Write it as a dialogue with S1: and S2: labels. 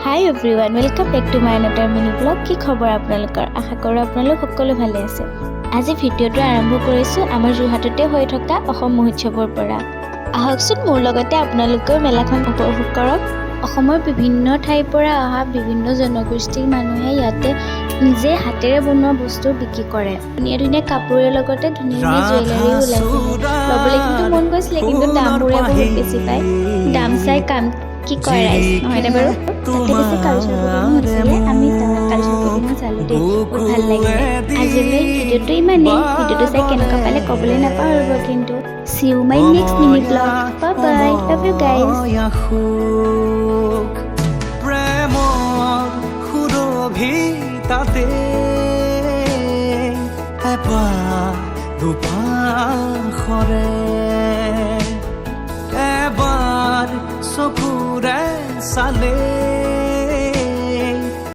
S1: High everyone, welcome back to my another mini blog. কি খবৰ আপোনালোকৰ? আশা কৰোঁ আপোনালোক সকলো ভালে আছে। আজি ভিডিঅ'টো আৰম্ভ কৰিছোঁ আমাৰ যোৰহাটতে হৈ থকা অসম মহোৎসৱৰ পৰা। আহকচোন মোৰ লগতে আপোনালোকেও মেলাখন উপভোগ কৰক। অসমৰ বিভিন্ন ঠাইৰ পৰা অহা বিভিন্ন জনগোষ্ঠীৰ মানুহে ইয়াতে নিজে হাতেৰে বনোৱা বস্তু বিক্ৰী কৰে। ধুনীয়া ধুনীয়া কাপোৰৰ লগতে ধুনীয়া ধুনীয়া জুৱেলাৰীও ওলাইছে। ল'বলৈ কিন্তু মন গৈছিলে, কিন্তু দামবোৰে বহুত বেছি পায়। দাম চাই কাম কি কয় ৰাইজ, নহয়নে বাৰু? তাতে বেছি কালচাৰ প্ৰগ্ৰেমো হৈছিলে, আমি কালচাৰ প্ৰগ্ৰেমো চালোঁ দেই, বহুত ভাল লাগিলে। আজিলৈ ভিডিঅ'টো ইমানেই। ভিডিঅ'টো চাই কেনেকুৱা পালে ক'বলৈ নাপাহৰিব কিন্তু। See you my next mini vlog. Bye bye. Love you guys.
S2: তাতে এবাৰ দুপাশৰে এবাৰ চকুৰে চালে